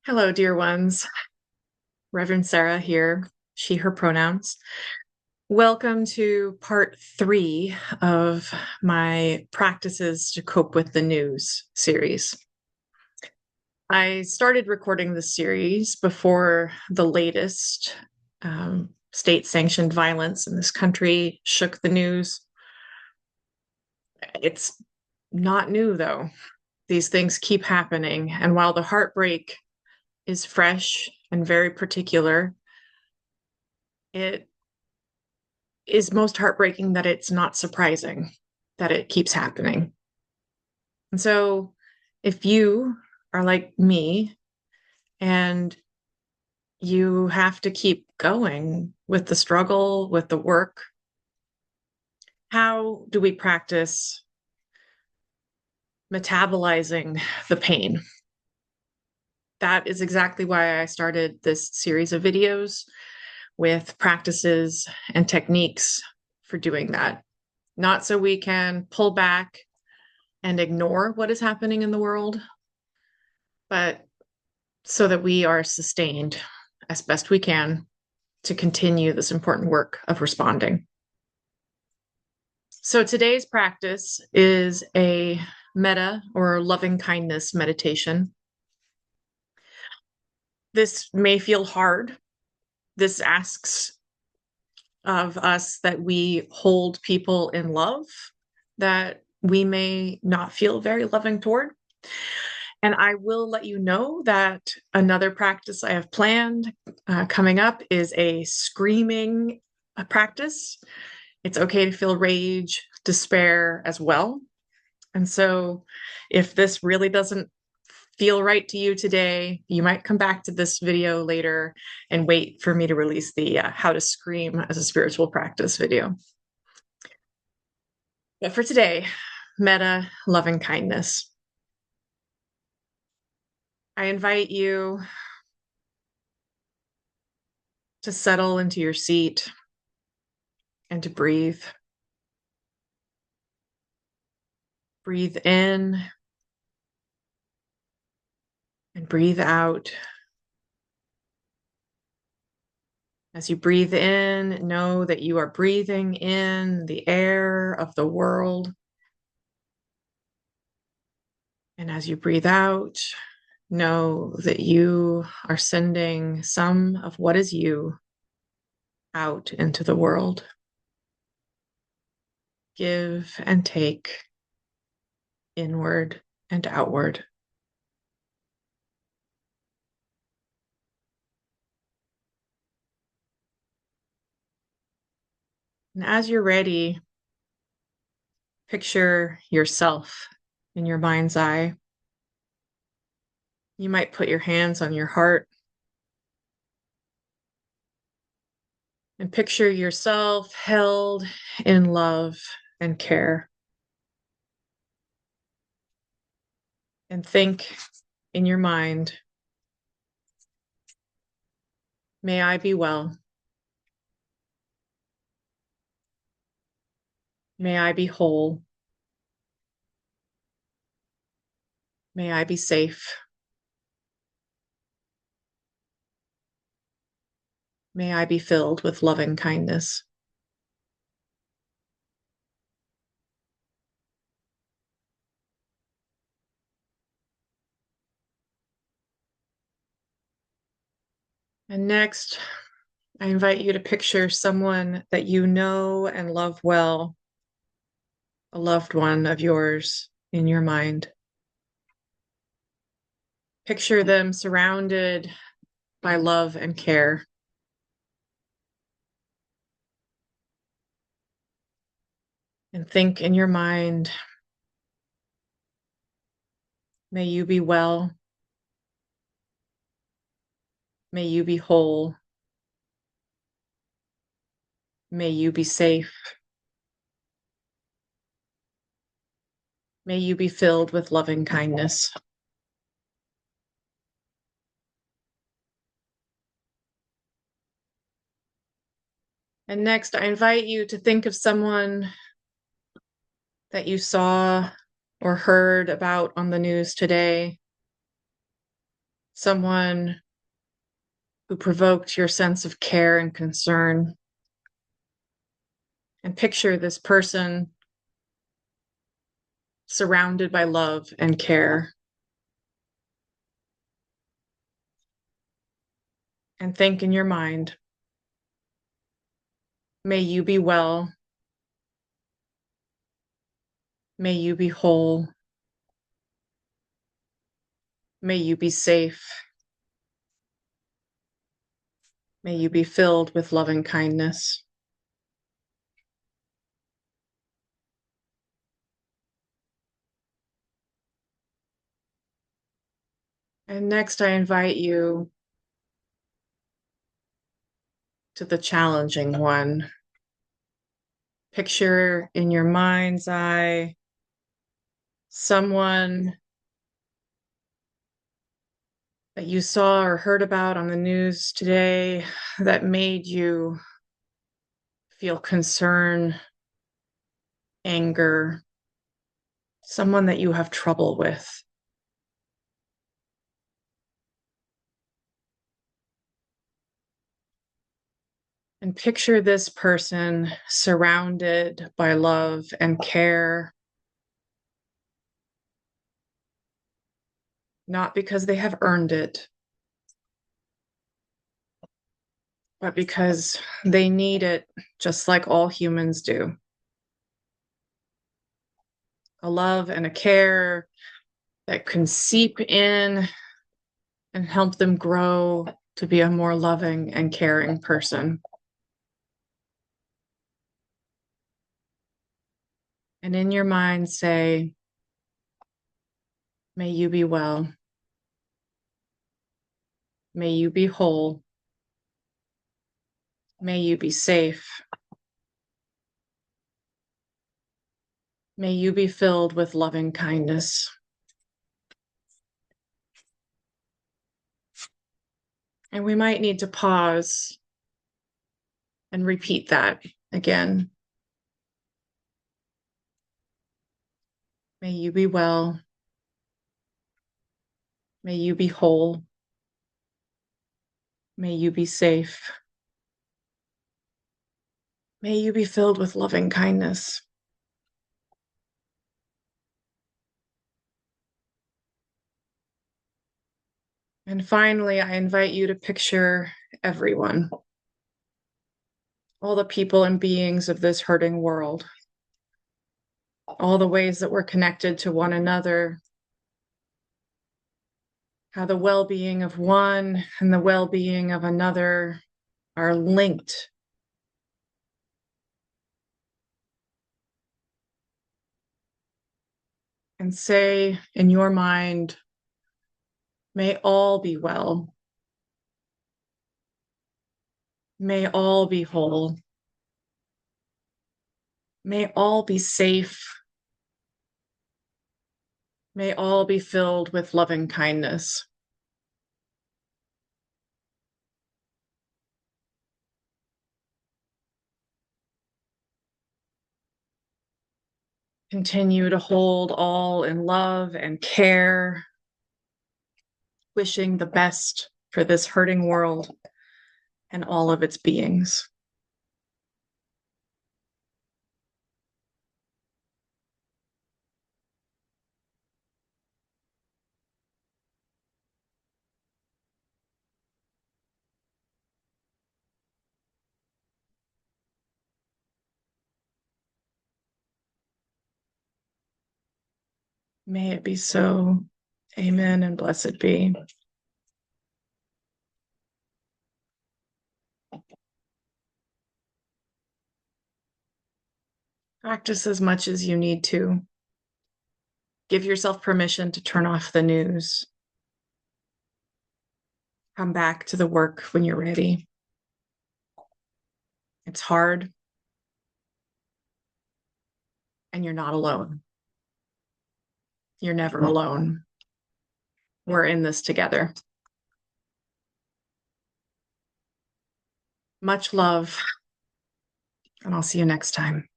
Hello, dear ones. Reverend Sarah here, she, her pronouns. Welcome to part 3 of my Practices to Cope with the News series. I started recording this series before the latest state-sanctioned violence in this country shook the news. It's not new, though. These things keep happening, and while the heartbreak is fresh and very particular, it is most heartbreaking that it's not surprising that it keeps happening. And so, if you are like me and you have to keep going with the struggle, with the work, how do we practice metabolizing the pain? That is exactly why I started this series of videos with practices and techniques for doing that. Not so we can pull back and ignore what is happening in the world, but so that we are sustained as best we can to continue this important work of responding. So today's practice is a metta or loving kindness meditation. This may feel hard. This asks of us that we hold people in love that we may not feel very loving toward. And I will let you know that another practice I have planned coming up is a screaming practice. It's okay to feel rage, despair as well. And so if this really doesn't feel right to you today, you might come back to this video later and wait for me to release the how to scream as a spiritual practice video. But for today, metta, loving kindness. I invite you to settle into your seat and to breathe. Breathe in and breathe out. As you breathe in, know that you are breathing in the air of the world. And as you breathe out, know that you are sending some of what is you out into the world. Give and take, inward and outward. And as you're ready, picture yourself in your mind's eye. You might put your hands on your heart and picture yourself held in love and care. And think in your mind, may I be well. May I be whole. May I be safe. May I be filled with loving kindness. And next, I invite you to picture someone that you know and love well, a loved one of yours in your mind. Picture them surrounded by love and care. And think in your mind, may you be well. May you be whole. May you be safe. May you be filled with loving kindness. And next, I invite you to think of someone that you saw or heard about on the news today someone who provoked your sense of care and concern. And picture this person surrounded by love and care. And think in your mind, may you be well. May you be whole. May you be safe. May you be filled with loving kindness. And next, I invite you to the challenging one. Picture in your mind's eye someone that you saw or heard about on the news today that made you feel concern, anger, someone that you have trouble with. And picture this person surrounded by love and care, not because they have earned it, but because they need it just like all humans do. A love and a care that can seep in and help them grow to be a more loving and caring person. And in your mind, say, may you be well. May you be whole. May you be safe. May you be filled with loving kindness. And we might need to pause and repeat that again. May you be well. May you be whole. May you be safe. May you be filled with loving kindness. And finally, I invite you to picture everyone, all the people and beings of this hurting world, all the ways that we're connected to one another, how the well-being of one and the well-being of another are linked. And say in your mind, may all be well. May all be whole. May all be safe. May all be filled with loving kindness. Continue to hold all in love and care, wishing the best for this hurting world and all of its beings. May it be so. Amen and blessed be. Practice as much as you need to. Give yourself permission to turn off the news. Come back to the work when you're ready. It's hard, and you're not alone. You're never alone. We're in this together. Much love, and I'll see you next time.